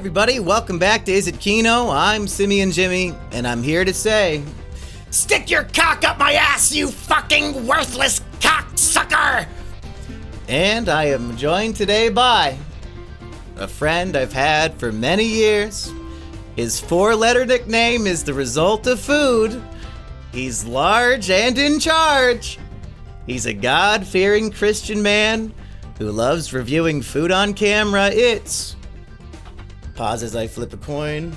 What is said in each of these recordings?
everybody, welcome back to Is It Kino? I'm Simian Jimmy, and I'm here to say, stick your cock up my ass, you fucking worthless cocksucker! And I am joined today by a friend I've had for many years. His four-letter nickname is the result of food. He's large and in charge. He's a God-fearing Christian man who loves reviewing food on camera. It's... Pause as I flip a coin.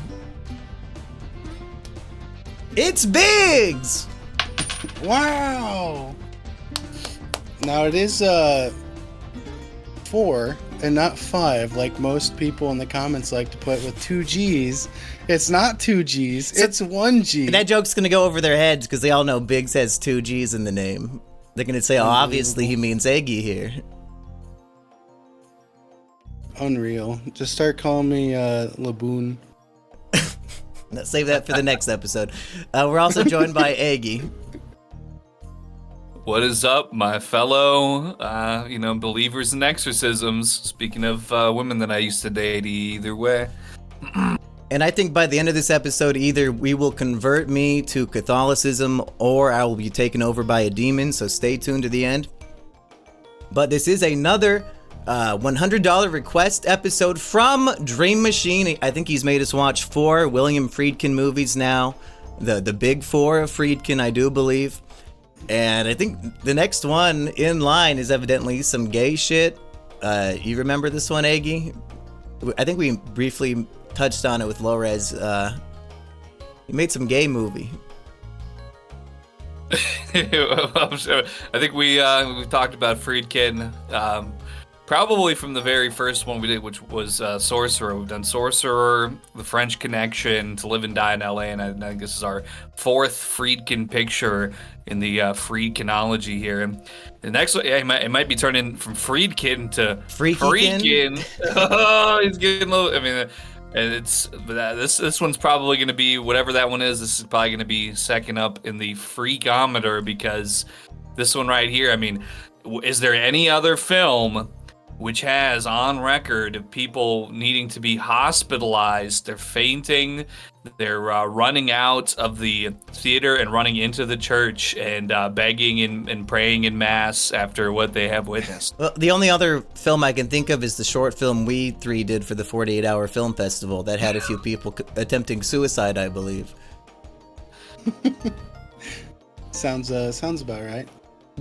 It's Biggs! Wow! Now it is 4 and not 5, like most people in the comments like to put with 2 G's. It's not 2 G's, it's 1 G. That joke's gonna go over their heads because they all know Biggs has 2 G's in the name. They're gonna say, oh, obviously he means Eggy here. Unreal. Just start calling me Laboon. Save that for the next episode. We're also joined by Eggy. What is up, my fellow, believers in exorcisms? Speaking of women that I used to date, either way. And I think by the end of this episode, either we will convert me to Catholicism or I will be taken over by a demon, so stay tuned to the end. But this is another $100 request episode from Dream Machine. I think he's made us watch 4 William Friedkin movies now. The big 4 of Friedkin, I do believe. And I think the next one in line is evidently some gay shit. You remember this one, Eggy? I think we briefly touched on it with Lores. He made some gay movie. I'm sure. I think we talked about Friedkin. Probably from the very first one we did, which was Sorcerer. We've done Sorcerer, The French Connection, To Live and Die in LA, and I think this is our 4th Friedkin picture in the Friedkinology here. And the next one, it might be turning from Friedkin to Freakin. Oh, he's getting a little. I mean, and this one's probably going to be whatever that one is. This is probably going to be second up in the Freakometer because this one right here. I mean, is there any other film which has on record people needing to be hospitalized? They're fainting, they're running out of the theater and running into the church and begging and praying in mass after what they have witnessed. Well, the only other film I can think of is the short film we 3 did for the 48-hour film festival that had a few people attempting suicide, I believe. Sounds about right.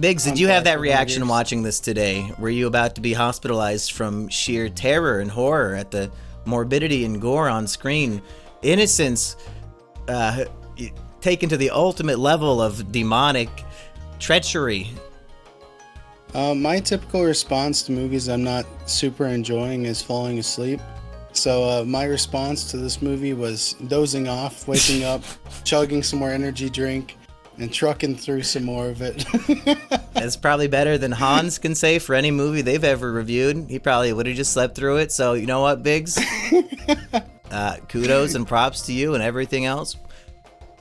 Biggs, did you have that reaction watching this today? Were you about to be hospitalized from sheer terror and horror at the morbidity and gore on screen? Innocence taken to the ultimate level of demonic treachery. My typical response to movies I'm not super enjoying is falling asleep. So my response to this movie was dozing off, waking up, chugging some more energy drink, and trucking through some more of it. That's probably better than Hans can say for any movie they've ever reviewed. He probably would have just slept through it. So you know what, Biggs? Kudos and props to you and everything else.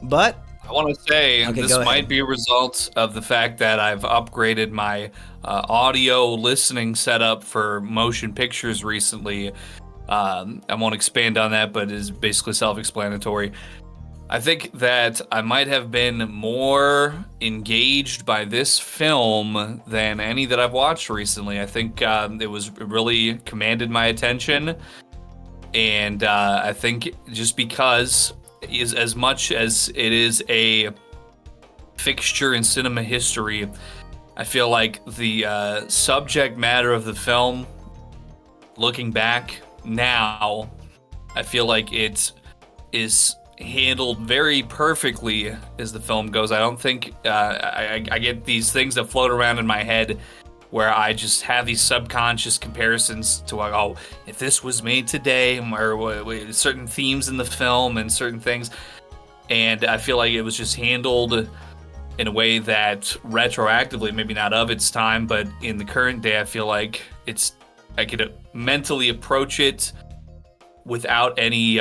But I want to say this might be a result of the fact that I've upgraded my audio listening setup for motion pictures recently. I won't expand on that, but it is basically self-explanatory. I think that I might have been more engaged by this film than any that I've watched recently. I think it really commanded my attention. And I think just because as much as it is a fixture in cinema history, I feel like the subject matter of the film, looking back now, I feel like it is handled very perfectly as the film goes. I don't think I get these things that float around in my head where I just have these subconscious comparisons to like, oh, if this was made today, or certain themes in the film and certain things. And I feel like it was just handled in a way that retroactively, maybe not of its time, but in the current day, I feel like I could mentally approach it without any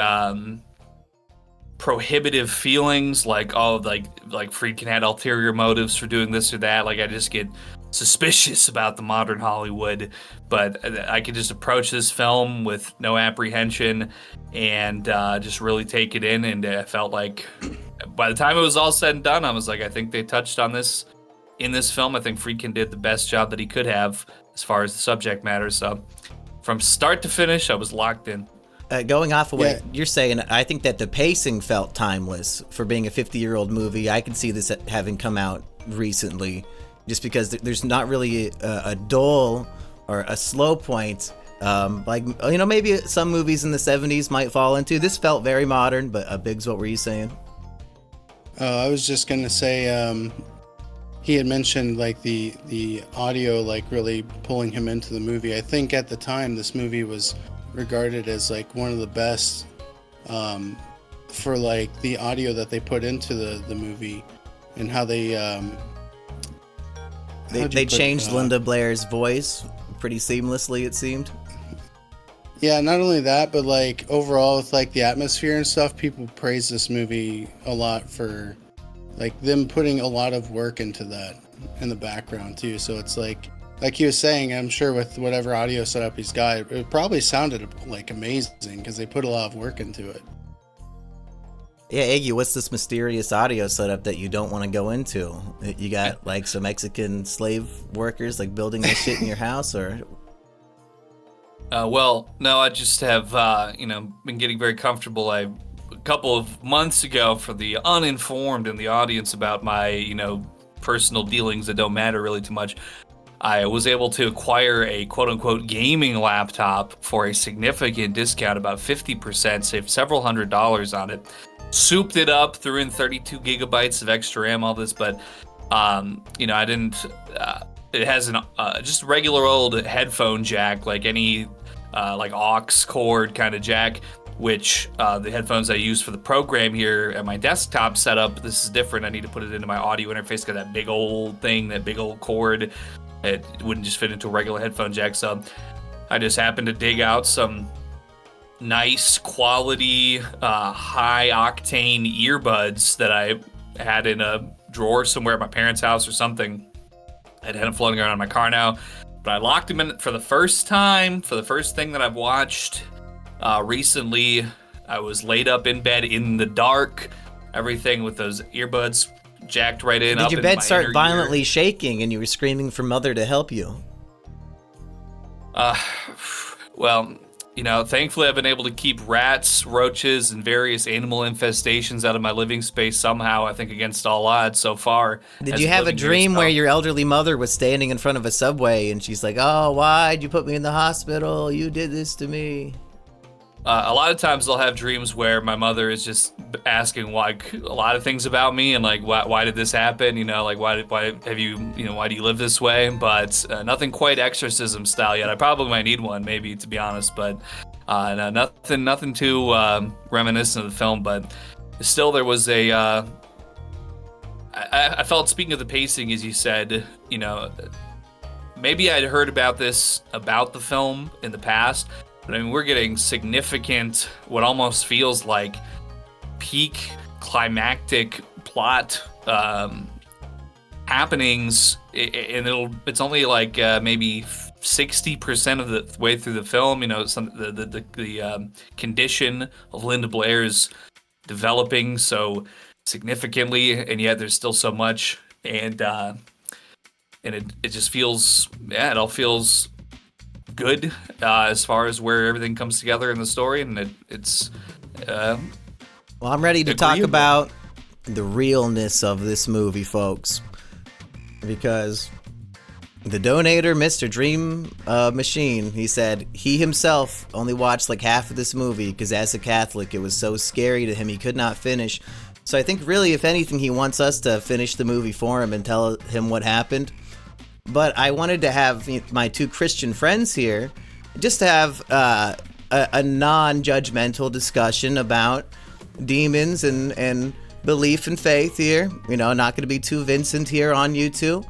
prohibitive feelings like, oh, like Friedkin had ulterior motives for doing this or that. Like, I just get suspicious about the modern Hollywood, but I could just approach this film with no apprehension and just really take it in. And I felt like by the time it was all said and done, I was like, I think they touched on this in this film. I think Friedkin did the best job that he could have as far as the subject matter. So from start to finish, I was locked in. Going off of what you're saying, I think that the pacing felt timeless for being a 50-year-old movie. I can see this having come out recently, just because there's not really a dull or a slow point. Like, you know, maybe some movies in the 70s might fall into. This felt very modern, but Biggs, what were you saying? I was just going to say, he had mentioned like the audio like really pulling him into the movie. I think at the time this movie was regarded as like one of the best for like the audio that they put into the movie and how they changed Linda Blair's voice pretty seamlessly, it seemed. Yeah, not only that, but like overall with like the atmosphere and stuff, people praise this movie a lot for like them putting a lot of work into that in the background too. So it's like he was saying, I'm sure with whatever audio setup he's got, it probably sounded like amazing because they put a lot of work into it. Yeah, Iggy, what's this mysterious audio setup that you don't want to go into? You got like some Mexican slave workers like building this shit in your house, or? Well, no, I just have, been getting very comfortable. A couple of months ago, for the uninformed in the audience about my, personal dealings that don't matter really too much, I was able to acquire a quote-unquote gaming laptop for a significant discount, about 50%, saved several $100s on it. Souped it up, threw in 32 gigabytes of extra RAM, all this, but, I didn't... it has an just regular old headphone jack, like any like aux cord kind of jack, which the headphones I use for the program here at my desktop setup, this is different. I need to put it into my audio interface, got that big old thing, that big old cord. It wouldn't just fit into a regular headphone jack, so I just happened to dig out some nice quality, high octane earbuds that I had in a drawer somewhere at my parents' house or something. I'd had them floating around in my car now, but I locked them in for the first time, for the first thing that I've watched recently. I was laid up in bed in the dark, everything with those earbuds jacked right in. Did your bed start violently shaking and you were screaming for mother to help you? Well, thankfully I've been able to keep rats, roaches, and various animal infestations out of my living space somehow, I think against all odds so far. Did you have a dream where your elderly mother was standing in front of a subway and she's like, "Oh, why'd you put me in the hospital? You did this to me." A lot of times I'll have dreams where my mother is just asking a lot of things about me and like, why did this happen? Why have you, why do you live this way? But nothing quite exorcism style yet. I probably might need one, maybe, to be honest, but no, nothing too reminiscent of the film. But still, there was I felt, speaking of the pacing, as you said, maybe I'd heard about the film in the past. But I mean, we're getting significant, what almost feels like peak climactic plot happenings, and it's only like maybe 60% of the way through the film. The condition of Linda Blair's developing so significantly, and yet there's still so much, and it just feels, it all feels good as far as where everything comes together in the story, and it's well, I'm ready to talk about the realness of this movie, folks, because the donator, Mr. Dream Machine, he said he himself only watched like half of this movie because as a Catholic it was so scary to him he could not finish. So I think really, if anything, he wants us to finish the movie for him and tell him what happened. But I wanted to have my two Christian friends here just to have a non-judgmental discussion about demons and belief and faith here. Not going to be too Vincent here on YouTube.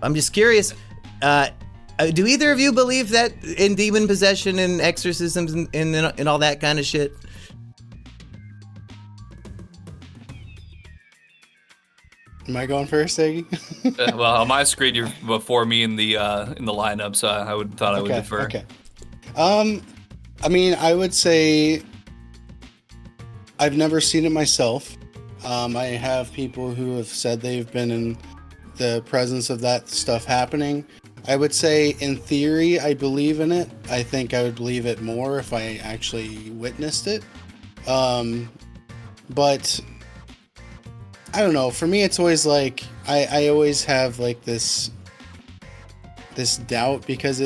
I'm just curious, do either of you believe that in demon possession and exorcisms and all that kind of shit? Am I going first, Aggie? Well, on my screen, you're before me in the lineup, so I would defer. Okay. I mean, I would say I've never seen it myself. I have people who have said they've been in the presence of that stuff happening. I would say, in theory, I believe in it. I think I would believe it more if I actually witnessed it. But I don't know. For me, it's always like I always have like this doubt because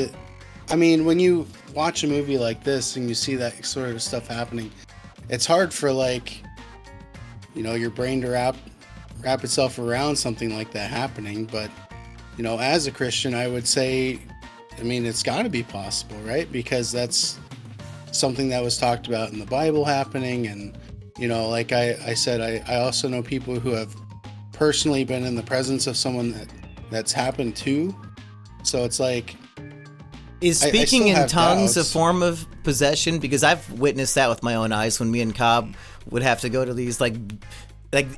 I mean, when you watch a movie like this and you see that sort of stuff happening, it's hard for like, you know, your brain to wrap itself around something like that happening. But, you know, as a Christian, I would say, I mean, it's got to be possible, right? Because that's something that was talked about in the Bible happening. And, you know, like I said, I also know people who have personally been in the presence of someone that's happened to. So it's like, is speaking in tongues a form of possession? Because I've witnessed that with my own eyes when me and Cobb would have to go to these like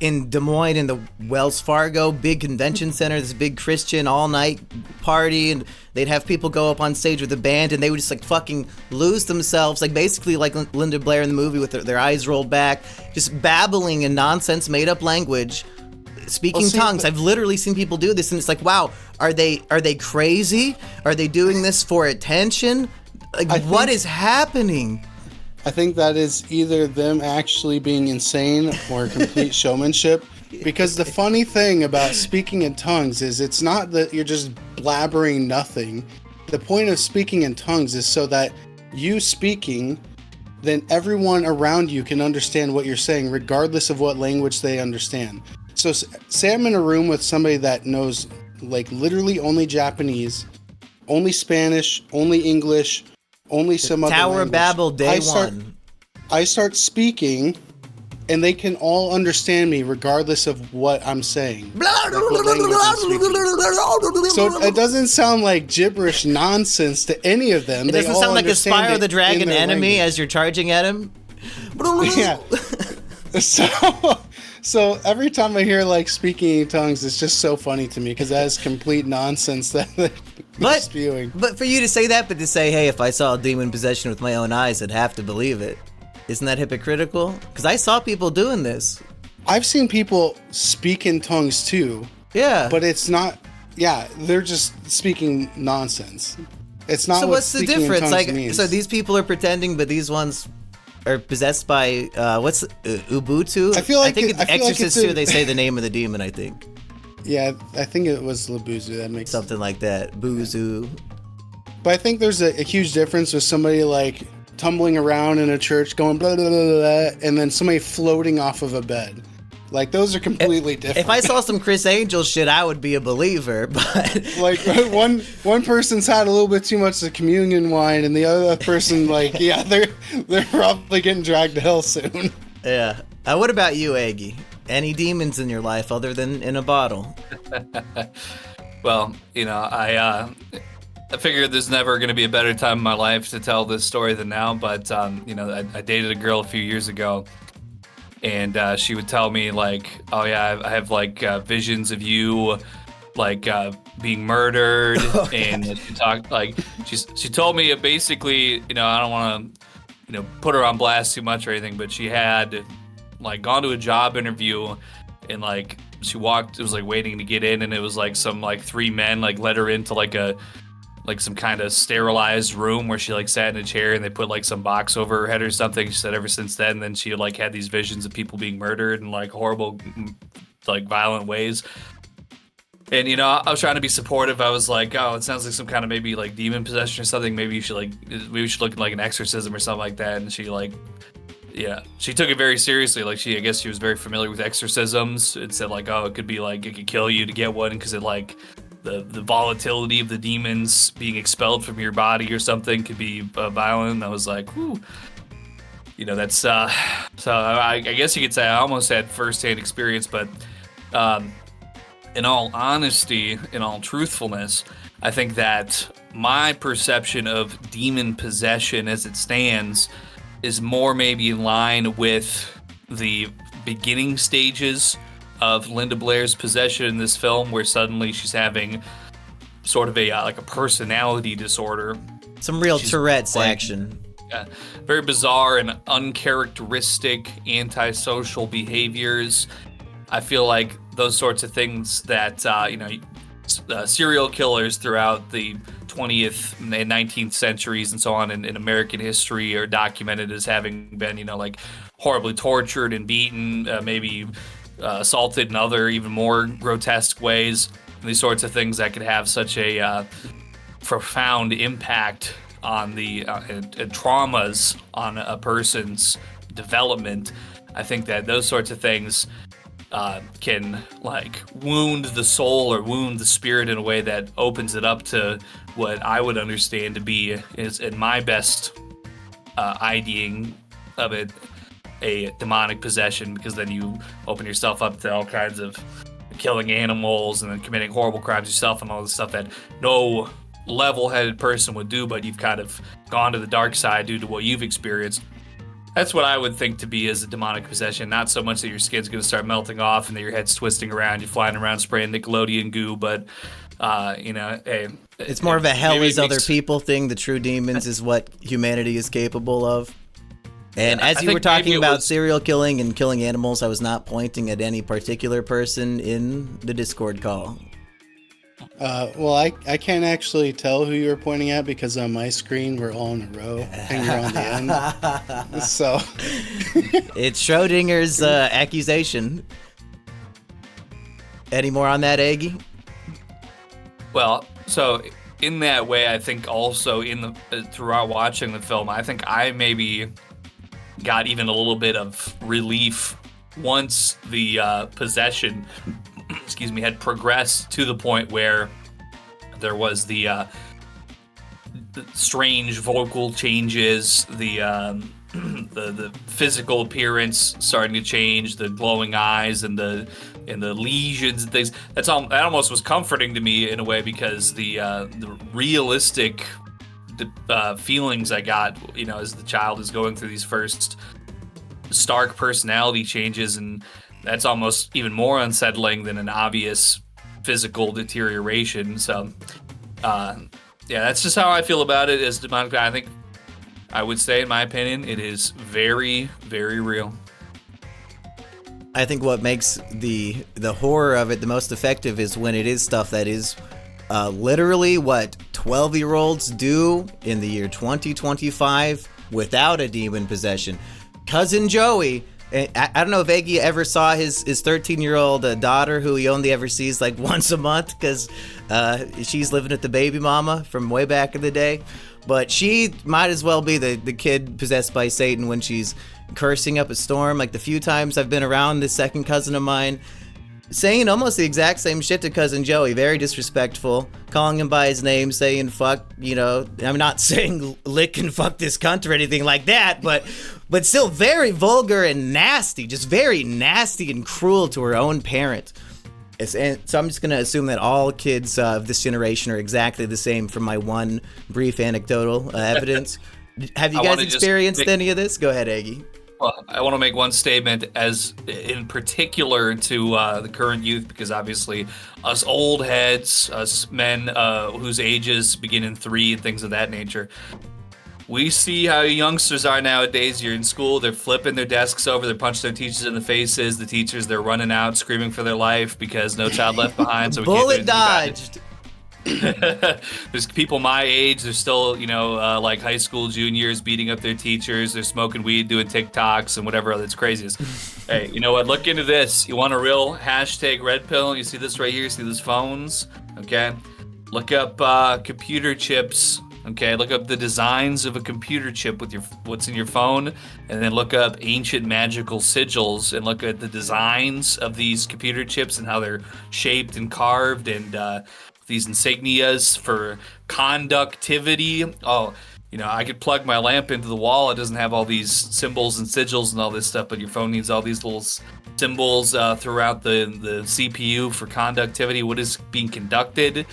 in Des Moines in the Wells Fargo big convention center, this big Christian all night party, and they'd have people go up on stage with a band and they would just like fucking lose themselves, like basically like Linda Blair in the movie with their eyes rolled back, just babbling in nonsense made up language, speaking tongues. I've literally seen people do this and it's like, wow, are they crazy? Are they doing this for attention? Like, what is happening? I think that is either them actually being insane or complete showmanship. Because the funny thing about speaking in tongues is it's not that you're just blabbering nothing. The point of speaking in tongues is so that you speaking, then everyone around you can understand what you're saying, regardless of what language they understand. So say I'm in a room with somebody that knows like literally only Japanese, only Spanish, only English, only some other language. Tower of Babel day one. I start speaking, and they can all understand me regardless of what I'm saying. So it doesn't sound like gibberish nonsense to any of them. It doesn't sound like a Spyro the Dragon enemy as you're charging at him. Yeah. So every time I hear like speaking in tongues, it's just so funny to me because that is complete nonsense that they're spewing. But for you to say that, but to say, hey, if I saw a demon possession with my own eyes, I'd have to believe it. Isn't that hypocritical? Because I saw people doing this. I've seen people speak in tongues too. Yeah. But it's not. Yeah, they're just speaking nonsense. It's not. So what's the difference? Like, means. So these people are pretending, but these ones are possessed by what's Ubuntu? I feel like in The Exorcist too. They say the name of the demon. I think. Yeah, I think it was Labuzu. That makes something like that. Buzu. But I think there's a huge difference with somebody like tumbling around in a church, going blah blah blah blah, and then somebody floating off of a bed. Like those are completely different. If I saw some Chris Angel shit, I would be a believer. But like one person's had a little bit too much of communion wine, and the other person, like, yeah, they're probably getting dragged to hell soon. Yeah. What about you, Aggie? Any demons in your life other than in a bottle? Well, you know, I figured there's never going to be a better time in my life to tell this story than now. But you know, I dated a girl a few years ago. And she would tell me like, oh yeah, I have like visions of you, like being murdered, and she talked like she told me basically, you know, I don't want to, you know, put her on blast too much or anything, but she had like gone to a job interview, and like she walked, it was like waiting to get in, and it was like some like three men like let her into like some kind of sterilized room where she like sat in a chair and they put like some box over her head or something. She said ever since then she like had these visions of people being murdered in like horrible, like violent ways. And, you know, I was trying to be supportive. I was like, oh, it sounds like some kind of maybe like demon possession or something. Maybe we should look at like an exorcism or something like that. And she like, yeah, she took it very seriously. Like I guess she was very familiar with exorcisms and said like, oh, it could be like, it could kill you to get one because it like, the volatility of the demons being expelled from your body or something could be violent. I was like, whew. You know, that's so I guess you could say I almost had firsthand experience, but in all honesty, in all truthfulness, I think that my perception of demon possession as it stands is more maybe in line with the beginning stages of Linda Blair's possession in this film, where suddenly she's having sort of a like a personality disorder. Some real Tourette's action. Very bizarre and uncharacteristic antisocial behaviors. I feel like those sorts of things that serial killers throughout the 20th and 19th centuries and so on in American history are documented as having been, like horribly tortured and beaten, maybe assaulted in other even more grotesque ways. And these sorts of things that could have such a profound impact on the traumas on a person's development. I think that those sorts of things can like wound the soul or wound the spirit in a way that opens it up to what I would understand to be, is in my best IDing of it, a demonic possession, because then you open yourself up to all kinds of killing animals and then committing horrible crimes yourself and all this stuff that no level-headed person would do, but you've kind of gone to the dark side due to what you've experienced. That's what I would think to be as a demonic possession. Not so much that your skin's going to start melting off and that your head's twisting around, you're flying around spraying Nickelodeon goo, but it's more of a hell is other people thing. The true demons is what humanity is capable of. And as you were talking about serial killing and killing animals, I was not pointing at any particular person in the Discord call. Well, I can't actually tell who you were pointing at because on my screen we're all in a row and you're on the end. So it's Schrodinger's accusation. Any more on that, Aggie? Well, so in that way, I think also throughout watching the film, I think I maybe got even a little bit of relief once the possession had progressed to the point where there was the strange vocal changes, the physical appearance starting to change, the glowing eyes and the lesions and things. That almost was comforting to me in a way, because the realistic feelings I got, as the child is going through these first stark personality changes, and that's almost even more unsettling than an obvious physical deterioration. So, that's just how I feel about it as demonic. I think I would say, in my opinion, it is very, very real. I think what makes the horror of it the most effective is when it is stuff that is literally what 12-year-olds do in the year 2025 without a demon possession. Cousin Joey, I don't know if Eggie ever saw his 13-year-old daughter, who he only ever sees like once a month because she's living with the baby mama from way back in the day. But she might as well be the kid possessed by Satan when she's cursing up a storm. Like the few times I've been around this second cousin of mine, saying almost the exact same shit to Cousin Joey, very disrespectful, calling him by his name, saying fuck, I'm not saying lick and fuck this cunt or anything like that, but still very vulgar and nasty, just very nasty and cruel to her own parent. And so I'm just going to assume that all kids of this generation are exactly the same from my one brief anecdotal evidence. Have you guys experienced any of this? Go ahead, Aggie. Well, I want to make one statement as in particular to the current youth, because obviously us old heads, us men whose ages begin in 3 and things of that nature, we see how youngsters are nowadays. You're in school, they're flipping their desks over, they're punching their teachers in the faces. The teachers, they're running out screaming for their life because no child left behind. So we bullet dodged. There's people my age, they're still, like high school juniors beating up their teachers. They're smoking weed, doing TikToks and whatever other crazy is. Hey, you know what? Look into this. You want a real hashtag red pill? You see this right here? See these phones? Okay. Look up computer chips. Okay. Look up the designs of a computer chip with what's in your phone, and then look up ancient magical sigils and look at the designs of these computer chips and how they're shaped and carved, and these insignias for conductivity. Oh, I could plug my lamp into the wall. It doesn't have all these symbols and sigils and all this stuff, but your phone needs all these little symbols throughout the CPU for conductivity, what is being conducted.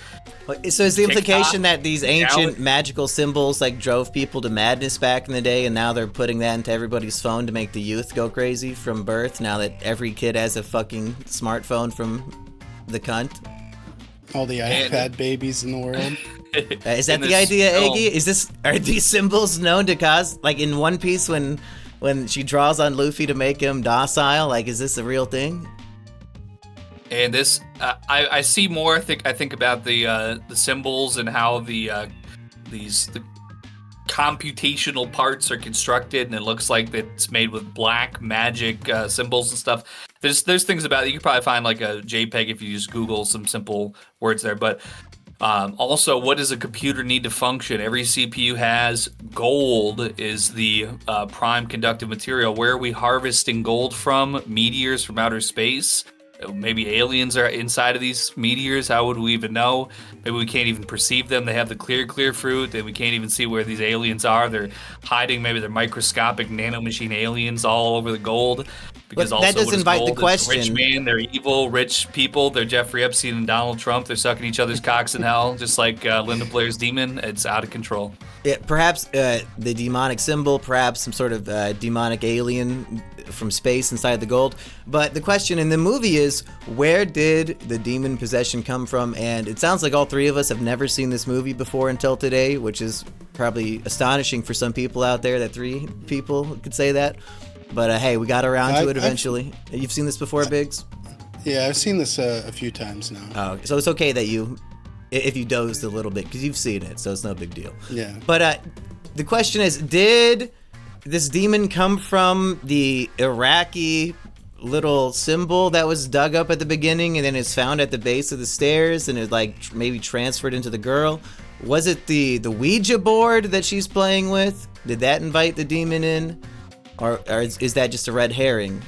So is the implication that these ancient magical symbols like drove people to madness back in the day, and now they're putting that into everybody's phone to make the youth go crazy from birth, now that every kid has a fucking smartphone from the cunt? All the iPad babies in the world. Is that the idea, Eggy? Are these symbols known to cause, like in One Piece when she draws on Luffy to make him docile, like is this a real thing? And this, I see more. I think about the symbols and how the computational parts are constructed, and it looks like it's made with black magic symbols and stuff. There's things about it. You could probably find like a JPEG if you just Google some simple words there. But also, what does a computer need to function? Every CPU has gold is the prime conductive material. Where are we harvesting gold from? Meteors from outer space. Maybe aliens are inside of these meteors. How would we even know? Maybe we can't even perceive them. They have the clear fruit, and we can't even see where these aliens are. They're hiding. Maybe they're microscopic nanomachine aliens all over the gold. Because that does invite the question. Rich man, they're evil, rich people. They're Jeffrey Epstein and Donald Trump. They're sucking each other's cocks in hell, just like Linda Blair's demon. It's out of control. Yeah, perhaps the demonic symbol, perhaps some sort of demonic alien from space inside the gold. But the question in the movie is, where did the demon possession come from? And it sounds like all three of us have never seen this movie before until today, which is probably astonishing for some people out there that three people could say that. But hey, we got around to it eventually. You've seen this before, Biggs? Yeah, I've seen this a few times now. Oh, so it's okay that if you dozed a little bit, because you've seen it, so it's no big deal. Yeah. But the question is, did this demon come from the Iraqi little symbol that was dug up at the beginning and then is found at the base of the stairs and is like maybe transferred into the girl? Was it the Ouija board that she's playing with? Did that invite the demon in? Or is that just a red herring?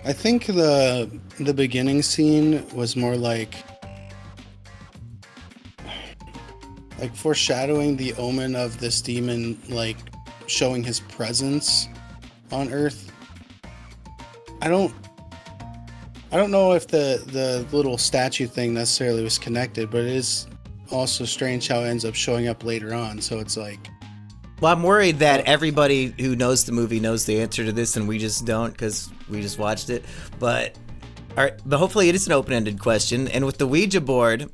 I think the beginning scene was more like foreshadowing the omen of this demon, like showing his presence on Earth. I don't know if the little statue thing necessarily was connected, but it is also strange how it ends up showing up later on. So it's like, well, I'm worried that everybody who knows the movie knows the answer to this, and we just don't because we just watched it. But hopefully it is an open-ended question. And with the Ouija board,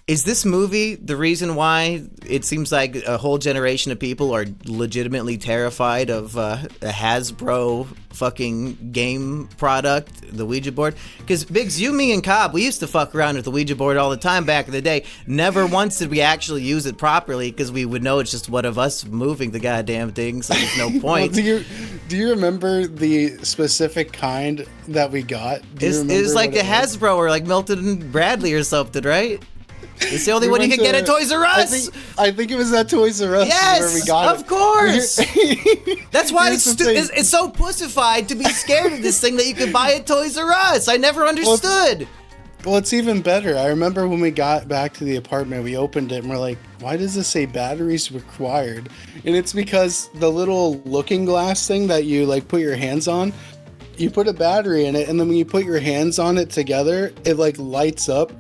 is this movie the reason why it seems like a whole generation of people are legitimately terrified of a Hasbro fucking game product, the Ouija board? Because Biggs, you, me, and Cobb, we used to fuck around with the Ouija board all the time back in the day. Never once did we actually use it properly because we would know it's just one of us moving the goddamn thing, so there's no point. Well, do you remember the specific kind that we got? It was like the Hasbro or like Milton and Bradley or something, right? It's the only one you can get at Toys R Us. I think it was at Toys R Us. Yes, where we got of course. That's why it's so pussified to be scared of this thing that you could buy at Toys R Us. I never understood. Well, it's even better. I remember when we got back to the apartment, we opened it and we're like, why does this say batteries required? And it's because the little looking glass thing that you like put your hands on, you put a battery in it, and then when you put your hands on it together, it like lights up.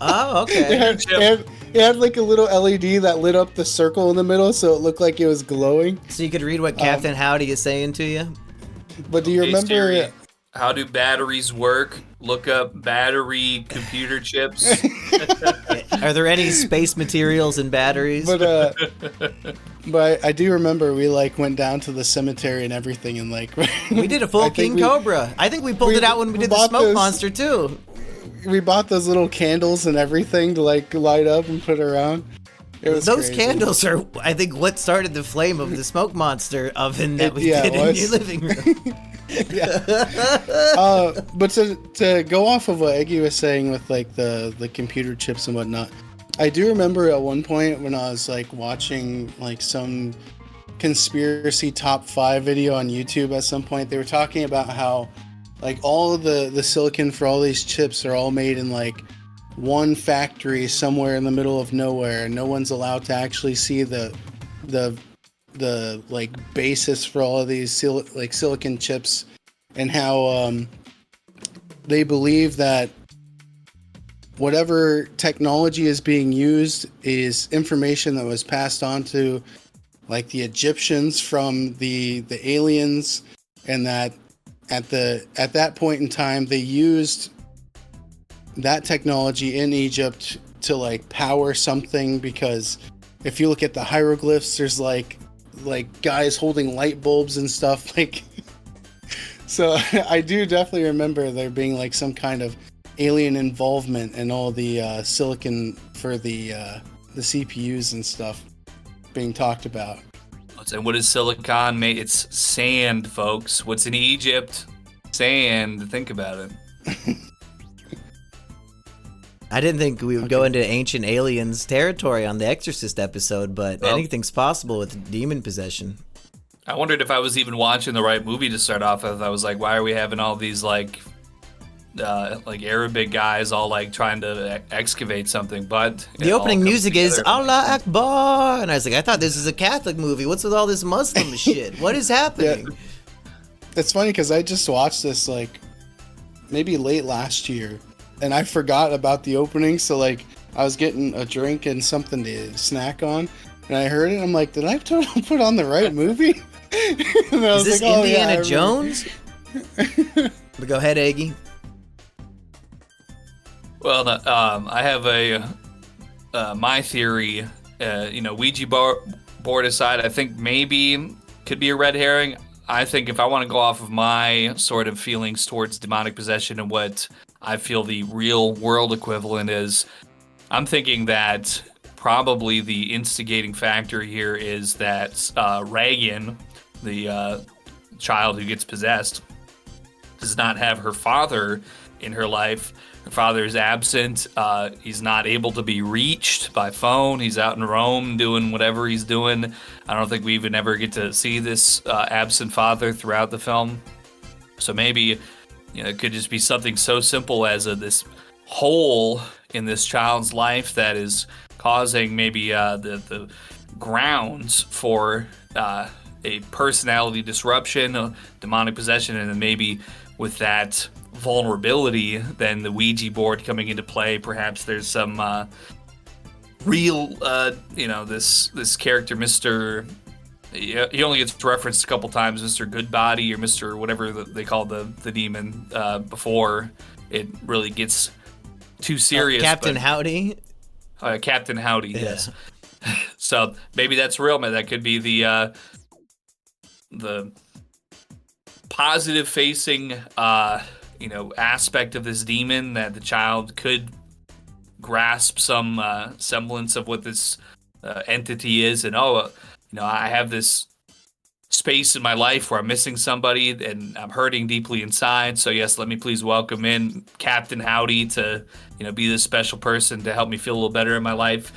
Oh, okay. It had like a little LED that lit up the circle in the middle, so it looked like it was glowing. So you could read what Captain Howdy is saying to you? But do you remember... Siri, how do batteries work? Look up battery computer chips. Are there any space materials in batteries? But I do remember we like went down to the cemetery and everything, and like we did a full King Cobra. I think we pulled it out when we did the smoke monster too. We bought those little candles and everything to like light up and put around. Those crazy candles are, I think, what started the flame of the smoke monster oven that we did in your living room. Yeah. But to go off of what Eggy was saying with like the computer chips and whatnot, I do remember at one point when I was like watching like some conspiracy top 5 video on YouTube at some point, they were talking about how like all the silicon for all these chips are all made in like one factory somewhere in the middle of nowhere, and no one's allowed to actually see the like basis for all of these silicon chips, and how they believe that whatever technology is being used is information that was passed on to like the Egyptians from the aliens, and that at that point in time they used that technology in Egypt to like power something, because if you look at the hieroglyphs, there's like guys holding light bulbs and stuff like so I do definitely remember there being like some kind of alien involvement in all the silicon for the CPUs and stuff being talked about. And what is silicon made? It's sand, folks. What's in Egypt? Sand. Think about it. I didn't think we would go into ancient aliens territory on the Exorcist episode, but anything's possible with demon possession. I wondered if I was even watching the right movie to start off with. I was like, why are we having all these like Arabic guys all like trying to excavate something? But the opening music is Allah Akbar, and I was like, I thought this is a Catholic movie. What's with all this Muslim shit? What is happening? Yeah. It's funny because I just watched this like maybe late last year, and I forgot about the opening. So like I was getting a drink and something to snack on, and I heard it. I'm like, did I put on the right movie? And I is this like, Indiana Jones? But go ahead, Aggie. Well, I have my theory. Ouija board aside, I think maybe could be a red herring. I think if I want to go off of my sort of feelings towards demonic possession and what I feel the real world equivalent is, I'm thinking that probably the instigating factor here is that Reagan, the child who gets possessed, does not have her father in her life. Her father is absent. He's not able to be reached by phone. He's out in Rome doing whatever he's doing. I don't think we even ever get to see this absent father throughout the film. So maybe it could just be something so simple as this hole in this child's life that is causing maybe the grounds for a personality disruption, a demonic possession, and then maybe with that vulnerability, then the Ouija board coming into play. Perhaps there's some real, this character, Mr. He only gets referenced a couple times, Mr. Goodbody or Mr. whatever they call the demon before it really gets too serious. Captain Howdy? Captain Howdy, yeah. Yes. So maybe that's real, man. That could be the positive facing aspect of this demon, that the child could grasp some semblance of what this entity is, and I have this space in my life where I'm missing somebody and I'm hurting deeply inside. So yes, let me please welcome in Captain Howdy to be this special person to help me feel a little better in my life.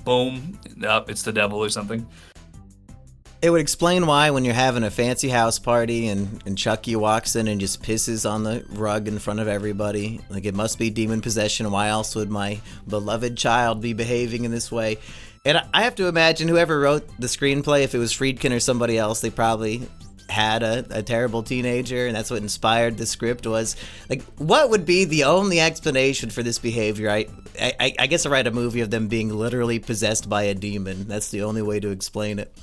Boom, it's the devil or something. It would explain why when you're having a fancy house party and Chucky walks in and just pisses on the rug in front of everybody. Like, it must be demon possession. Why else would my beloved child be behaving in this way? And I have to imagine whoever wrote the screenplay, if it was Friedkin or somebody else, they probably had a terrible teenager, and that's what inspired the script. Was like, what would be the only explanation for this behavior? I guess I write a movie of them being literally possessed by a demon. That's the only way to explain it.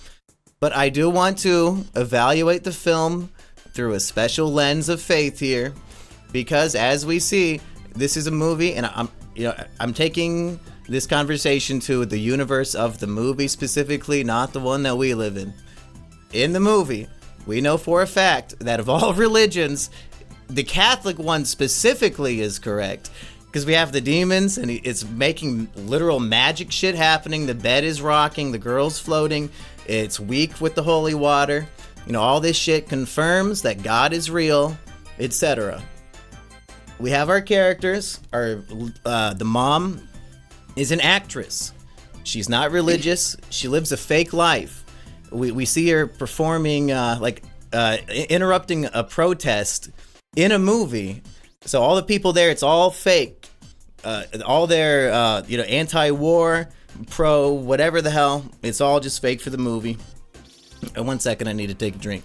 But I do want to evaluate the film through a special lens of faith here, because as we see, this is a movie, and I'm taking this conversation to the universe of the movie specifically, not the one that we live in. In the movie, we know for a fact that of all religions, the Catholic one specifically is correct. Because we have the demons, and it's making literal magic shit happening. The bed is rocking, the girl's floating, it's weak with the holy water. All this shit confirms that God is real, etc. We have our characters. The mom is an actress. She's not religious. She lives a fake life. We see her performing, interrupting a protest in a movie. So all the people there, it's all fake. All their, anti-war, pro, whatever the hell, it's all just fake for the movie. 1 second, I need to take a drink.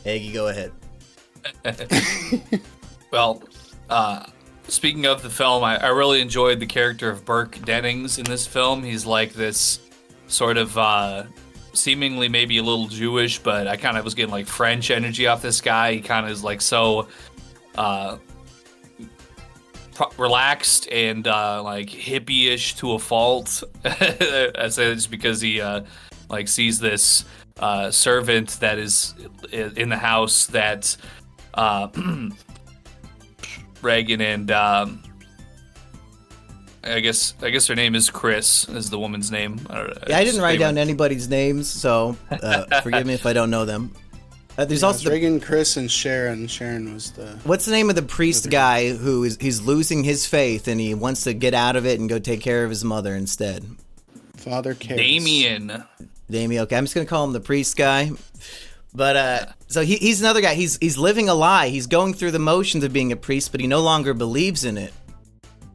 Aggie, go ahead. Well, speaking of the film, I really enjoyed the character of Burke Dennings in this film. He's like this sort of seemingly maybe a little Jewish, but I kind of was getting like French energy off this guy. He kind of is like so relaxed and like hippie-ish to a fault. I say this because he like sees this servant that is in the house that Reagan and I guess her name is Chris, is the woman's name. I didn't write down anybody's names, so forgive me if I don't know them. There's also Reagan, Chris, and Sharon. Sharon was the... What's the name of the priest guy who he's losing his faith and he wants to get out of it and go take care of his mother instead? Father Karras. Damien, okay. I'm just going to call him the priest guy. But, so he's another guy. He's living a lie. He's going through the motions of being a priest, but he no longer believes in it.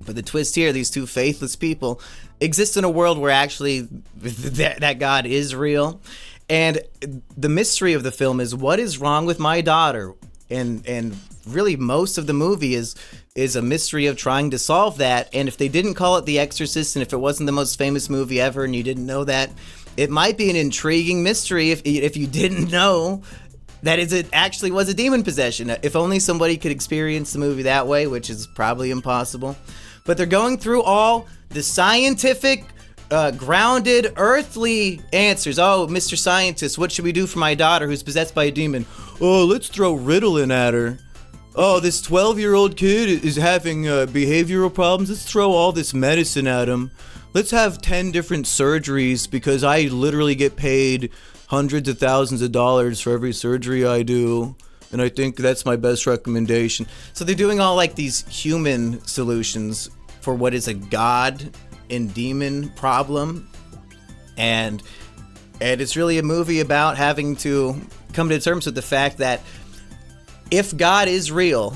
But the twist here, these two faithless people exist in a world where actually that God is real. And the mystery of the film is, what is wrong with my daughter? And really most of the movie is a mystery of trying to solve that. And if they didn't call it The Exorcist, and if it wasn't the most famous movie ever and you didn't know that, it might be an intriguing mystery if you didn't know that it actually was a demon possession. If only somebody could experience the movie that way, which is probably impossible. But they're going through all the scientific, grounded, earthly answers. Oh, Mr. Scientist, what should we do for my daughter who's possessed by a demon? Oh, let's throw Ritalin at her. Oh, this 12-year-old kid is having behavioral problems. Let's throw all this medicine at him. Let's have 10 different surgeries because I literally get paid hundreds of thousands of dollars for every surgery I do. And I think that's my best recommendation. So they're doing all like these human solutions for what is a God and demon problem. And it's really a movie about having to come to terms with the fact that if God is real,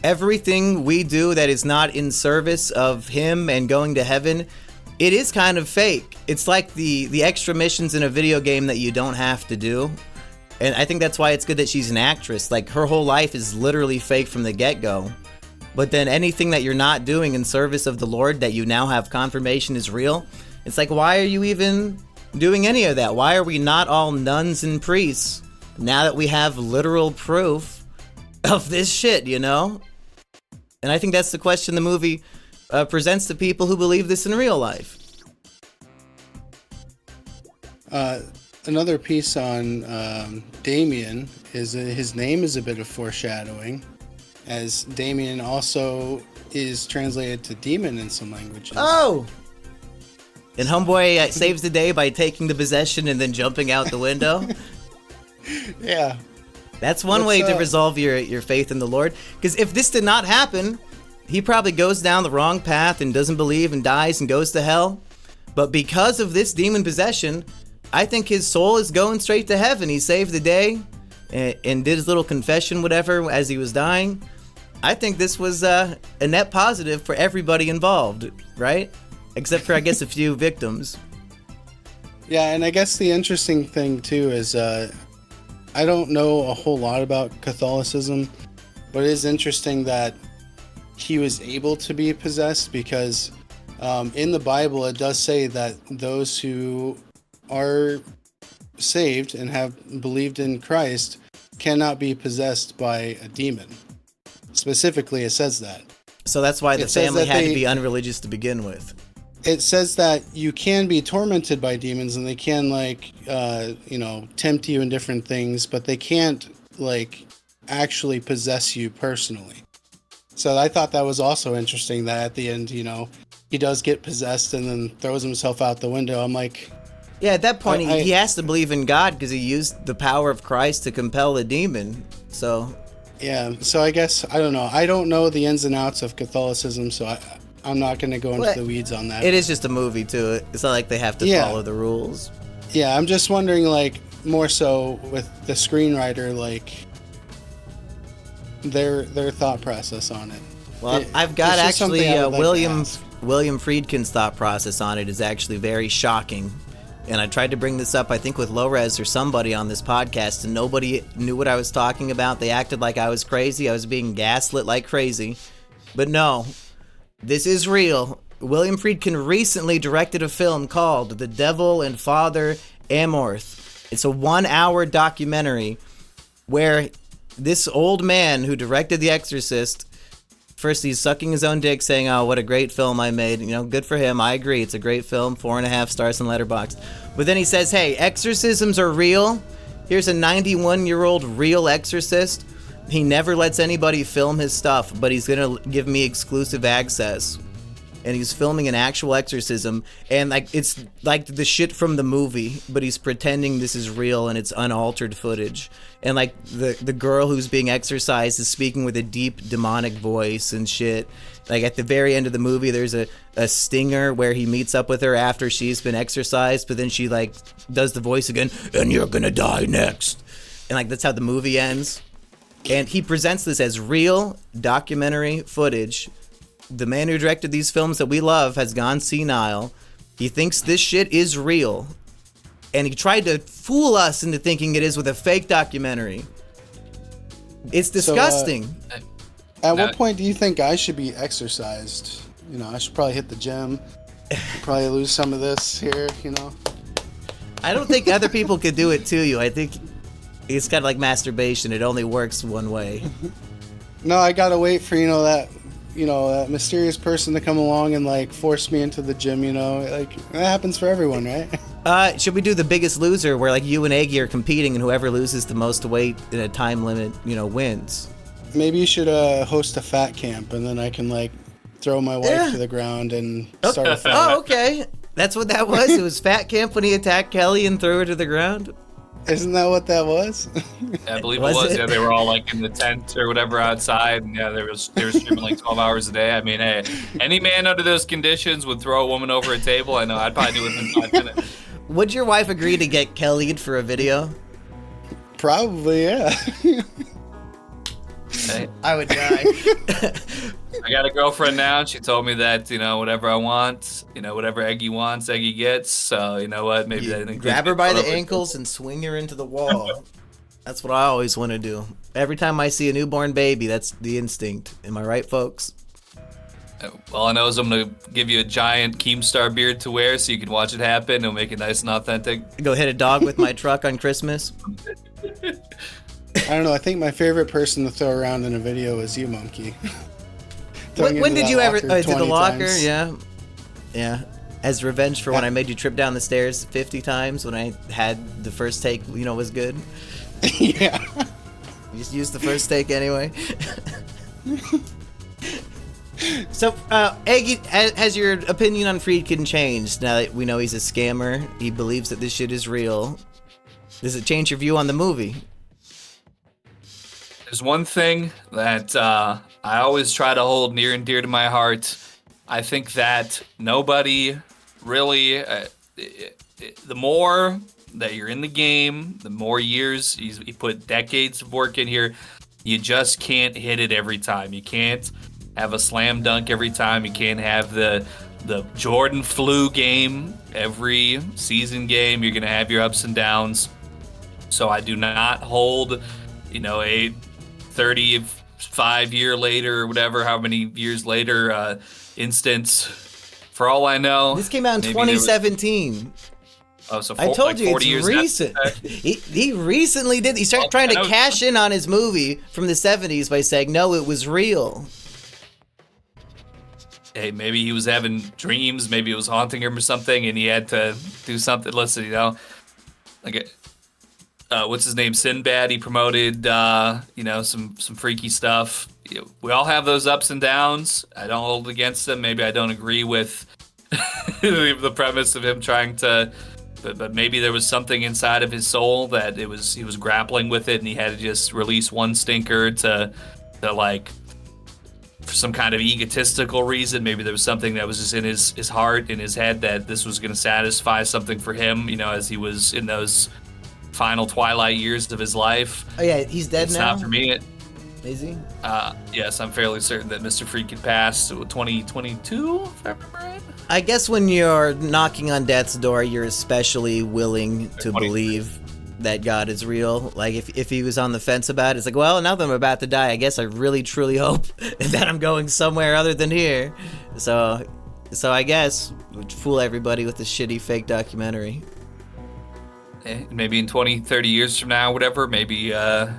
everything we do that is not in service of him and going to heaven, it is kind of fake. It's like the extra missions in a video game that you don't have to do. And I think that's why it's good that she's an actress. Like, her whole life is literally fake from the get-go. But then anything that you're not doing in service of the Lord that you now have confirmation is real, it's like, why are you even doing any of that? Why are we not all nuns and priests now that we have literal proof of this shit, you know? And I think that's the question the movie presents to people who believe this in real life. Another piece on Damien is his name is a bit of foreshadowing, as Damien also is translated to demon in some languages. Oh! And Homeboy saves the day by taking the possession and then jumping out the window. Yeah. That's one way to resolve your faith in the Lord. Because if this did not happen, he probably goes down the wrong path and doesn't believe and dies and goes to hell. But because of this demon possession, I think his soul is going straight to heaven. He saved the day and did his little confession, whatever, as he was dying. I think this was a net positive for everybody involved, right? Except for, I guess, a few victims. Yeah, and I guess the interesting thing, too, is I don't know a whole lot about Catholicism, but it is interesting that he was able to be possessed because in the Bible, it does say that those who are saved and have believed in Christ cannot be possessed by a demon. Specifically, it says that. So that's why the family had to be unreligious to begin with. It says that you can be tormented by demons and they can tempt you in different things, but they can't actually possess you personally. So I thought that was also interesting that at the end, he does get possessed and then throws himself out the window. I'm like, yeah, at that point, he has to believe in God because he used the power of Christ to compel a demon. So, yeah. So I guess, I don't know. I don't know the ins and outs of Catholicism, so I'm not going to go into the weeds on that. It is just a movie, too. It's not like they have to follow the rules. Yeah, I'm just wondering, more so with the screenwriter, their thought process on it. Well, I've got actually William Friedkin's thought process on it is actually very shocking. and I tried to bring this up, I think, with Lores or somebody on this podcast, and nobody knew what I was talking about. They acted like I was crazy. I was being gaslit like crazy. But no, this is real. William Friedkin recently directed a film called The Devil and Father Amorth. It's a 1-hour documentary where this old man who directed The Exorcist, first he's sucking his own dick saying, oh, what a great film I made. You know, good for him. I agree. It's a great film. 4.5 stars in Letterboxd. But then he says, hey, exorcisms are real. Here's a 91-year-old real exorcist. He never lets anybody film his stuff, but he's going to give me exclusive access. And he's filming an actual exorcism, and like it's like the shit from the movie, but he's pretending this is real and it's unaltered footage. And like the girl who's being exorcised is speaking with a deep demonic voice and shit. Like at the very end of the movie, there's a stinger where he meets up with her after she's been exorcised, but then she like does the voice again, and you're gonna die next. And like that's how the movie ends. And he presents this as real documentary footage. The man who directed these films that we love has gone senile. He thinks this shit is real. And he tried to fool us into thinking it is with a fake documentary. It's disgusting. So, at what point do you think I should be exercised? You know, I should probably hit the gym. Probably lose some of this here, you know. I don't think other people could do it to you. I think it's kind of like masturbation. It only works one way. No, I gotta wait for, that mysterious person to come along and like force me into the gym, like that happens for everyone, right? Should we do The Biggest Loser, where like you and Aggie are competing and whoever loses the most weight in a time limit, wins? Maybe you should host a fat camp, and then I can like throw my wife to the ground and start a fight. Oh, okay. That's what that was? It was fat camp when he attacked Kelly and threw her to the ground? Isn't that what that was? Yeah, I believe it was. Yeah, they were all like in the tent or whatever outside, and yeah, they were streaming like 12 hours a day. I mean, hey, any man under those conditions would throw a woman over a table. I know, I'd probably do it in 5 minutes. Would your wife agree to get Kelly'd for a video? Probably, yeah. Hey. I would die. I got a girlfriend now, and she told me that, whatever I want, whatever Eggy wants, Eggy gets. So, you know what? Maybe I think grab her by the ankles and swing her into the wall. That's what I always want to do. Every time I see a newborn baby, that's the instinct. Am I right, folks? All I know is I'm going to give you a giant Keemstar beard to wear so you can watch it happen. It'll make it nice and authentic. Go hit a dog with my truck on Christmas. I don't know. I think my favorite person to throw around in a video is you, Monkey. When did you ever... to the locker? Times. Yeah. As revenge for when I made you trip down the stairs 50 times when I had the first take, was good. Yeah. You just used the first take anyway. So, Aggie, has your opinion on Friedkin changed now that we know he's a scammer? He believes that this shit is real. Does it change your view on the movie? There's one thing that I always try to hold near and dear to my heart. I think that nobody really, the more that you're in the game, the more years, you put decades of work in here, you just can't hit it every time. You can't have a slam dunk every time. You can't have the Jordan flu game every season game. You're going to have your ups and downs. So I do not hold, a 35 year later or whatever, how many years later instance. For all I know, this came out in 2017. So I told you, 40 it's years recent. He recently did. He started trying to cash in on his movie from the 70s by saying, no, it was real. Hey, maybe he was having dreams. Maybe it was haunting him or something, and he had to do something. Listen, like, what's his name? Sinbad. He promoted, some freaky stuff. We all have those ups and downs. I don't hold against them. Maybe I don't agree with the premise of him trying to, but maybe there was something inside of his soul that he was grappling with it, and he had to just release one stinker to like, for some kind of egotistical reason. Maybe there was something that was just in his heart, in his head, that this was going to satisfy something for him, as he was in those final twilight years of his life. Oh yeah, he's dead it's now? Not for me. Is he? Yes, I'm fairly certain that Mr. Friedkin passed 2022, if I remember right. I guess when you're knocking on death's door, you're especially willing to believe that God is real. Like, if he was on the fence about it, it's like, well, now that I'm about to die, I guess I really, truly hope that I'm going somewhere other than here. So I guess, fool everybody with this shitty fake documentary. Maybe in 20, 30 years from now, whatever, maybe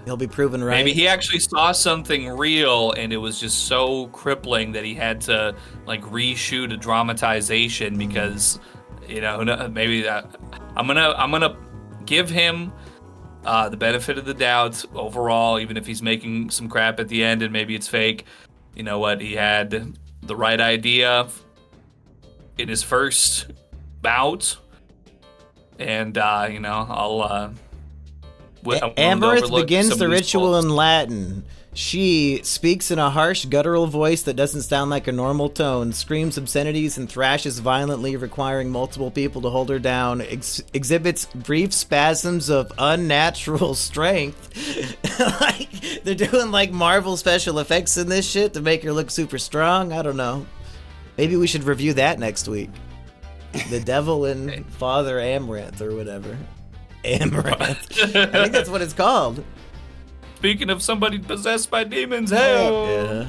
he'll be proven right. Maybe he actually saw something real and it was just so crippling that he had to like reshoot a dramatization because, maybe that I'm gonna give him the benefit of the doubt overall, even if he's making some crap at the end and maybe it's fake. You know what? He had the right idea in his first bout. And, I'll... Amarith begins the ritual in Latin. She speaks in a harsh, guttural voice that doesn't sound like a normal tone, screams obscenities and thrashes violently, requiring multiple people to hold her down, exhibits brief spasms of unnatural strength. Like, they're doing, like, Marvel special effects in this shit to make her look super strong? I don't know. Maybe we should review that next week. The Devil and Father Amaranth or whatever. Amaranth. I think that's what it's called. Speaking of somebody possessed by demons, hey!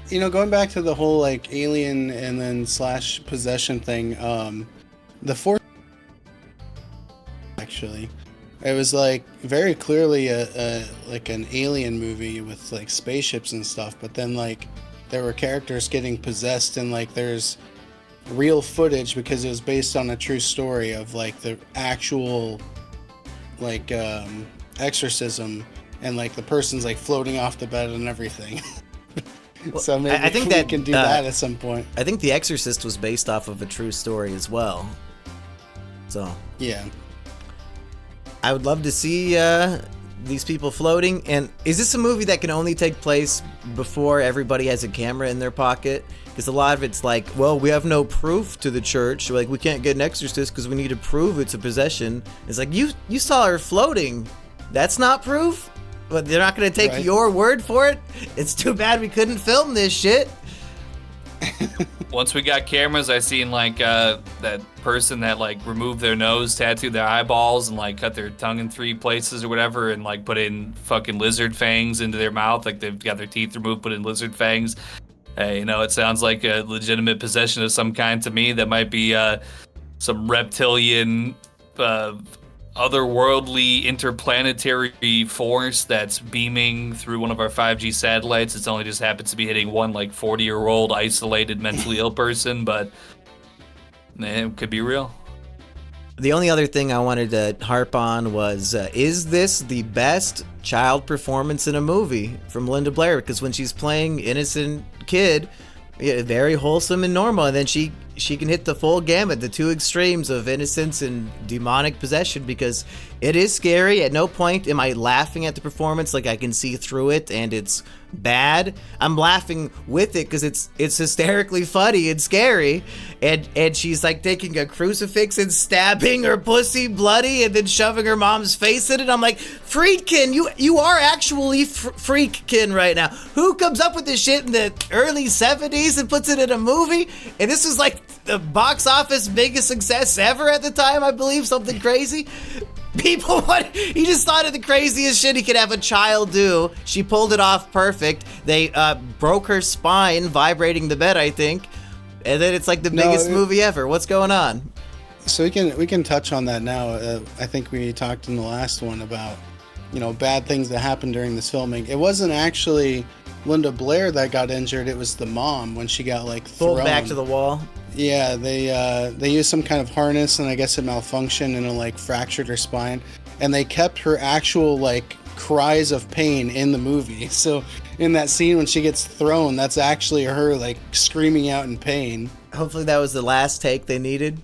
Yeah. Going back to the whole like alien and then / possession thing, the fourth actually, it was like very clearly a like an alien movie with like spaceships and stuff, but then like there were characters getting possessed and like there's real footage because it was based on a true story of like the actual like exorcism and like the person's like floating off the bed and everything. So maybe I think we can do that at some point. I think The Exorcist was based off of a true story as well. So yeah, I would love to see these people floating. And is this a movie that can only take place before everybody has a camera in their pocket? Because a lot of it's like, well, we have no proof to the church. Like, we can't get an exorcist because we need to prove it's a possession. It's like, you saw her floating. That's not proof? But they're not going to take your word for it? It's too bad we couldn't film this shit. Once we got cameras, I seen like that person that like removed their nose, tattooed their eyeballs, and like cut their tongue in 3 places or whatever, and like put in fucking lizard fangs into their mouth. Like they've got their teeth removed, put in lizard fangs. Hey, it sounds like a legitimate possession of some kind to me. That might be some reptilian, otherworldly, interplanetary force that's beaming through one of our 5G satellites. It only just happens to be hitting one like 40-year-old isolated mentally ill person, but it could be real. The only other thing I wanted to harp on was, is this the best child performance in a movie from Linda Blair? Because when she's playing innocent kid, very wholesome and normal, and then she can hit the full gamut, the 2 extremes of innocence and demonic possession, because it is scary. At no point am I laughing at the performance like I can see through it and it's bad. I'm laughing with it because it's hysterically funny and scary, and she's like taking a crucifix and stabbing her pussy bloody and then shoving her mom's face in it. I'm like, Friedkin, you are actually Friedkin right now. Who comes up with this shit in the early 70s and puts it in a movie? And this was like the box office biggest success ever at the time, I believe, something crazy. People, he just thought of the craziest shit he could have a child do. She pulled it off perfect. They broke her spine vibrating the bed, I think. And then it's like the biggest movie ever. What's going on? So we can touch on that now. I think we talked in the last one about, bad things that happened during this filming. It wasn't actually Linda Blair that got injured. It was the mom when she got like thrown. Pulled back to the wall. Yeah, they used some kind of harness and I guess it malfunctioned and it like fractured her spine. And they kept her actual like cries of pain in the movie. So in that scene when she gets thrown, that's actually her like screaming out in pain. Hopefully that was the last take they needed.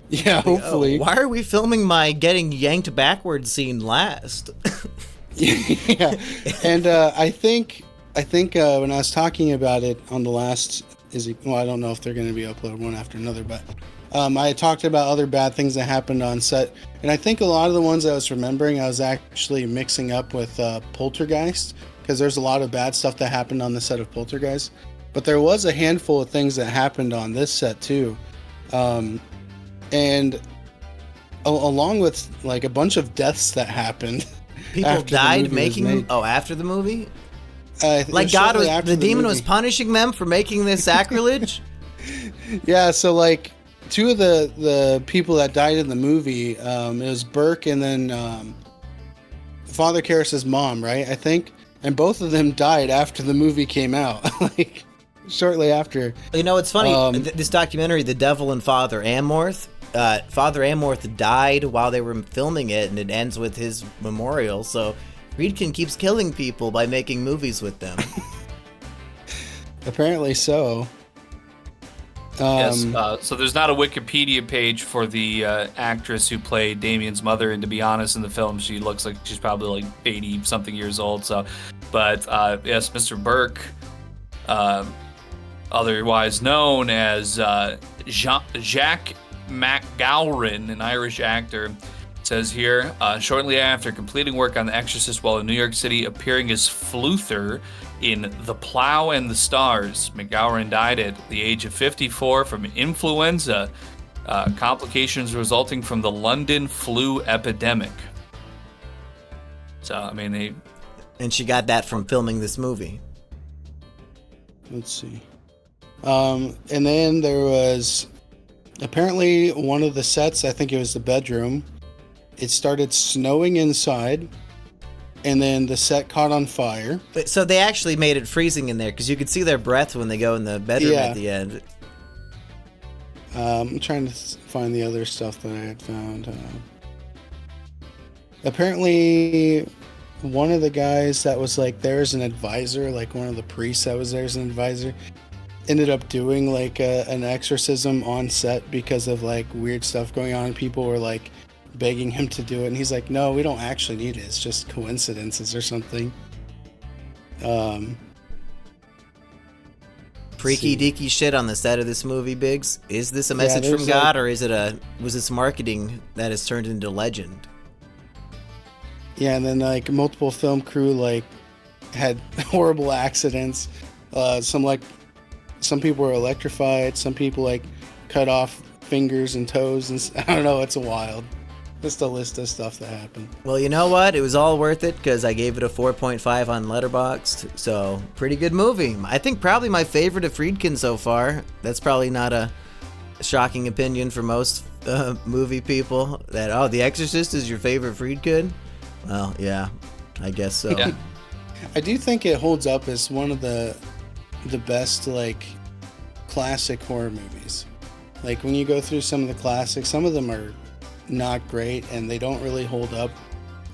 Yeah, hopefully. Why are we filming my getting yanked backwards scene last? Yeah, and I think when I was talking about it on the last, I don't know if they're going to be uploaded one after another, but I talked about other bad things that happened on set, and I think a lot of the ones I was remembering, I was actually mixing up with Poltergeist, because there's a lot of bad stuff that happened on the set of Poltergeist, but there was a handful of things that happened on this set too, and along with like a bunch of deaths that happened. People died making after the movie. Like God was the demon was punishing them for making this sacrilege. Yeah, so like two of the people that died in the movie, it was Burke and then Father Karras's mom, right? I think, and both of them died after the movie came out, like shortly after. You know, it's funny. This documentary, The Devil and Father Amorth. Father Amorth died while they were filming it, and it ends with his memorial. So Friedkin keeps killing people by making movies with them. Apparently so. Yes. So there's not a Wikipedia page for the actress who played Damien's mother, and to be honest, in the film, she looks like she's probably like 80-something years old. So, but yes, Mr. Burke, otherwise known as Jacques McGowran, an Irish actor, says here, shortly after completing work on The Exorcist while in New York City, appearing as Fluther in The Plow and the Stars, McGowran died at the age of 54 from influenza, complications resulting from the London flu epidemic. So, I mean, and she got that from filming this movie. Let's see. And then there was apparently one of the sets, I think it was the bedroom, it started snowing inside, and then the set caught on fire. So they actually made it freezing in there, because you could see their breath when they go in the bedroom at the end. I'm trying to find the other stuff that I had found. Apparently, one of the guys that was like there as an advisor, like one of the priests that was there as an advisor, ended up doing like an exorcism on set because of like weird stuff going on. People were like begging him to do it, and he's like, no, we don't actually need it, it's just coincidences or something. Freaky deaky shit on the set of this movie, Biggs. Is this a message from God, or was this marketing that has turned into legend? Yeah, and then like multiple film crew like had horrible accidents. Some people were electrified, some people like cut off fingers and toes, and I don't know, it's wild. Just a list of stuff that happened. Well, you know what? It was all worth it because I gave it a 4.5 on Letterboxd. So, pretty good movie. I think probably my favorite of Friedkin so far. That's probably not a shocking opinion for most movie people. That, The Exorcist is your favorite Friedkin? Well, yeah, I guess so. Yeah. I do think it holds up as one of the best, like, classic horror movies. Like, when you go through some of the classics, some of them are not great and they don't really hold up.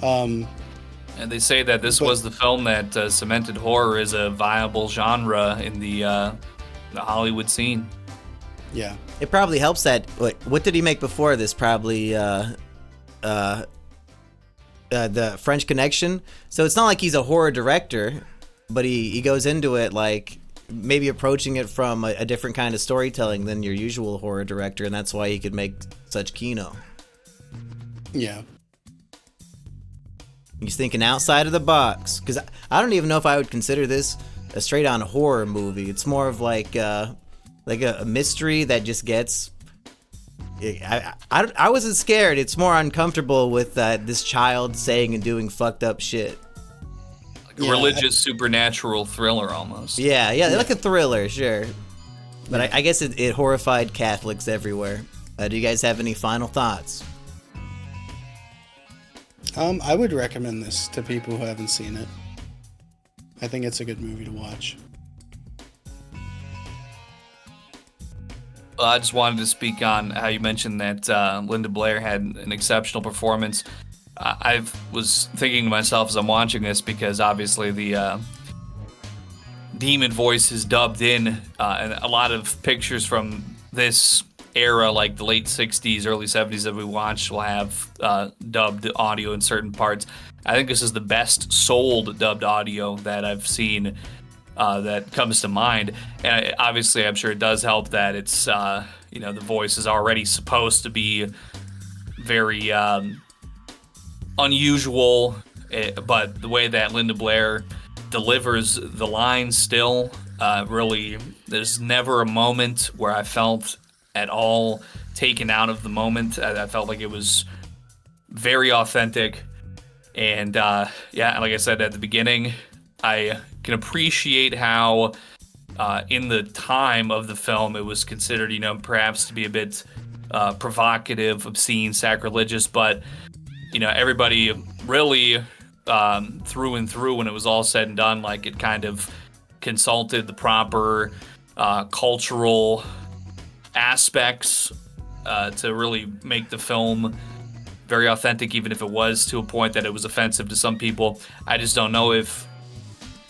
And they say that this was the film that cemented horror as a viable genre in the Hollywood scene. Yeah, it probably helps that. What did he make before this? Probably the French Connection. So it's not like he's a horror director, but he goes into it like maybe approaching it from a different kind of storytelling than your usual horror director, and that's why he could make such kino. Yeah. He's thinking outside of the box. Because I don't even know if I would consider this a straight-on horror movie. It's more of like a mystery that just gets... I wasn't scared. It's more uncomfortable with this child saying and doing fucked up shit. Like a religious, supernatural thriller almost. Yeah, like a thriller, sure. But I guess it horrified Catholics everywhere. Do you guys have any final thoughts? I would recommend this to people who haven't seen it. I think it's a good movie to watch. Well, I just wanted to speak on how you mentioned that Linda Blair had an exceptional performance. I was thinking to myself as I'm watching this, because obviously the demon voice is dubbed in, and a lot of pictures from this era, like the late 60s, early 70s that we watched, will have dubbed audio in certain parts. I think this is the best sold dubbed audio that I've seen that comes to mind. And obviously, I'm sure it does help that it's, the voice is already supposed to be very unusual, but the way that Linda Blair delivers the line still. Really, there's never a moment where I felt at all taken out of the moment. I felt like it was very authentic. And yeah, like I said at the beginning, I can appreciate how in the time of the film it was considered, perhaps to be a bit provocative, obscene, sacrilegious, but everybody really through and through, when it was all said and done, like, it kind of consulted the proper cultural aspects to really make the film very authentic, even if it was to a point that it was offensive to some people. I just don't know if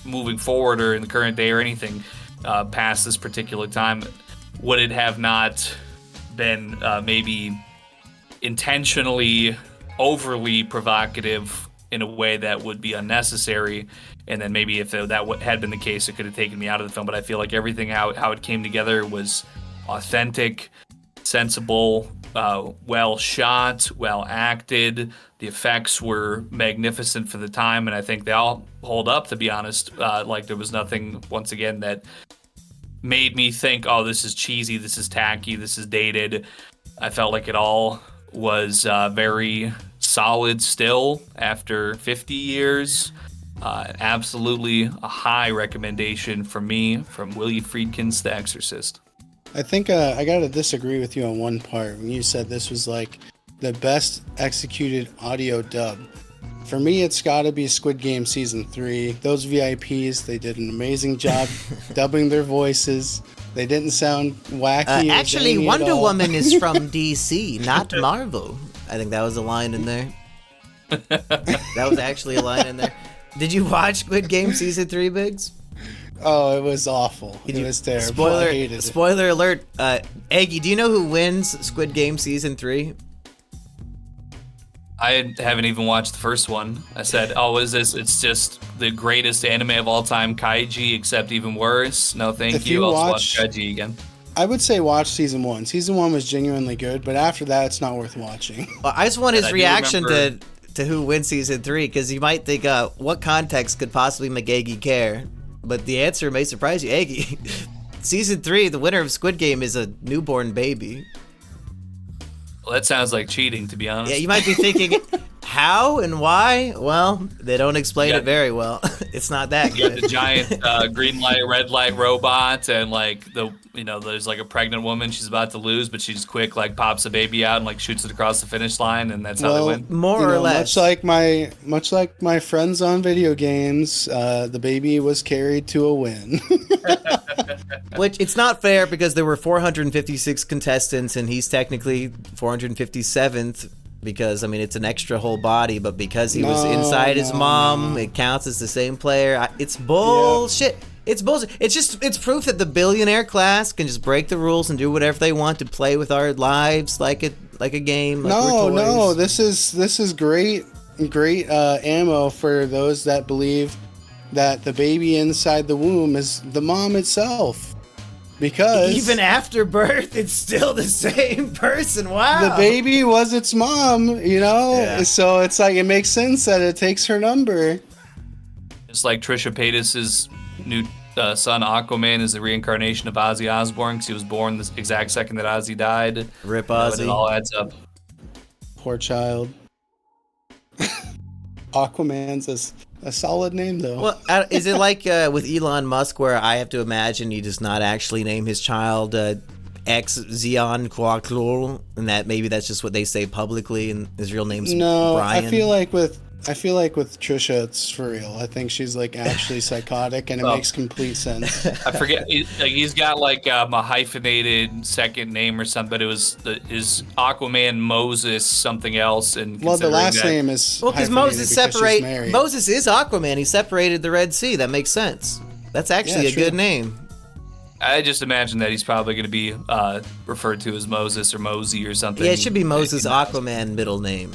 moving forward or in the current day or anything past this particular time, would it have not been maybe intentionally overly provocative in a way that would be unnecessary, and then maybe if that had been the case, it could have taken me out of the film. But I feel like everything, how it came together, was authentic, sensible, well shot, well acted. The effects were magnificent for the time, and I think they all hold up, to be honest. Like, there was nothing, once again, that made me think, oh, this is cheesy, this is tacky, this is dated. I felt like it all was very solid still after 50 years. Absolutely a high recommendation from me, from William Friedkin's The Exorcist. I think I gotta disagree with you on one part when you said this was like the best executed audio dub. For me, it's gotta be Squid Game Season 3. Those VIPs, they did an amazing job dubbing their voices. They didn't sound wacky. Actually, Wonder Woman is from DC, not Marvel. I think that was a line in there. That was actually a line in there. Did you watch Squid Game Season 3, Biggs? Oh, it was awful. It was terrible. I hated it. Spoiler alert. Aggie, do you know who wins Squid Game Season 3? I haven't even watched the first one. I said, oh, is this? It's just the greatest anime of all time, Kaiji, except even worse. No, thank you. I'll watch Kaiji again. I would say watch Season 1. Season 1 was genuinely good, but after that, it's not worth watching. Well, I just want his reaction to who wins Season 3, because you might think, what context could possibly make Aggie care? But the answer may surprise you. Aggie, Season 3, the winner of Squid Game is a newborn baby. Well, that sounds like cheating, to be honest. Yeah, you might be thinking, how and why? Well, they don't explain it very well. It's not that good. You got the giant green light, red light robot, and like there's like a pregnant woman she's about to lose, but she just quick like pops a baby out and like shoots it across the finish line, and that's how they win. More or less. Much like my friends on video games, the baby was carried to a win. Which, it's not fair, because there were 456 contestants and he's technically 457th, because I mean it's an extra whole body, but because he was inside his mom, it counts as the same player. It's bullshit. Yeah. It's bullshit. It's proof that the billionaire class can just break the rules and do whatever they want to play with our lives like a game. Like no, this is great ammo for those that believe that the baby inside the womb is the mom itself. Because even after birth, it's still the same person. Wow. The baby was its mom, Yeah. So it's like, it makes sense that it takes her number. It's like Trisha Paytas's new son Aquaman is the reincarnation of Ozzy Osbourne, because he was born the exact second that Ozzy died. Rip Ozzy. It all adds up. Poor child. Aquaman's a solid name, though. Well, is it like with Elon Musk, where I have to imagine he does not actually name his child X Xion Quaclul, and that maybe that's just what they say publicly, and his real name's Brian? I feel like with Trisha, it's for real. I think she's like actually psychotic, and it makes complete sense. I forget. He's got like a hyphenated second name or something, but is Aquaman Moses something else? And the last name is because Moses is Aquaman. He separated the Red Sea. That makes sense. That's actually a good name. I just imagine that he's probably going to be referred to as Moses or Mosey or something. Yeah, it should be Moses Aquaman middle name.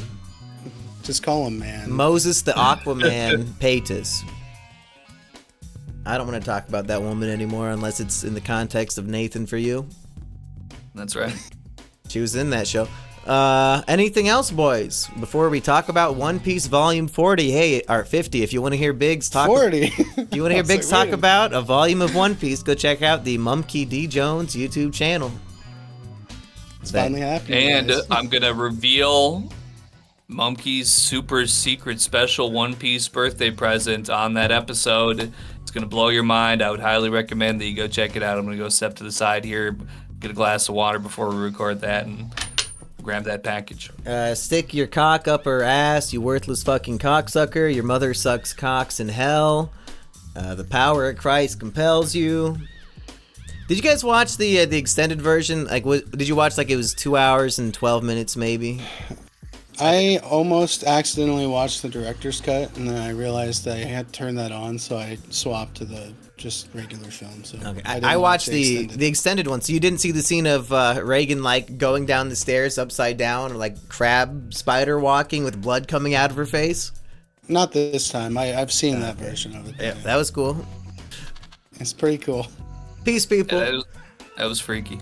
Just call him man. Moses the Aquaman Paytas. I don't want to talk about that woman anymore unless it's in the context of Nathan for You. That's right. She was in that show. Anything else, boys? Before we talk about One Piece Volume 40, hey, or 50, if you want to hear Biggs talk... 40? If you want to hear Biggs talk about a volume of One Piece, go check out the Mumkey D. Jones YouTube channel. It's finally happening, and guys. I'm going to reveal Mumkey's super secret special One Piece birthday present on that episode. It's going to blow your mind. I would highly recommend that you go check it out. I'm going to go step to the side here, get a glass of water before we record that, and grab that package. Stick your cock up her ass, you worthless fucking cocksucker. Your mother sucks cocks in hell. The power of Christ compels you. Did you guys watch the extended version? Like, did you watch like it was 2 hours and 12 minutes maybe? I almost accidentally watched the director's cut, and then I realized I had to turn that on, so I swapped to the just regular film. So okay. I watched the extended one. So you didn't see the scene of Reagan like going down the stairs upside down, or like crab spider walking with blood coming out of her face? Not this time. I've seen that version of it. Yeah, that was cool. It's pretty cool. Peace, people. Yeah, that was freaky.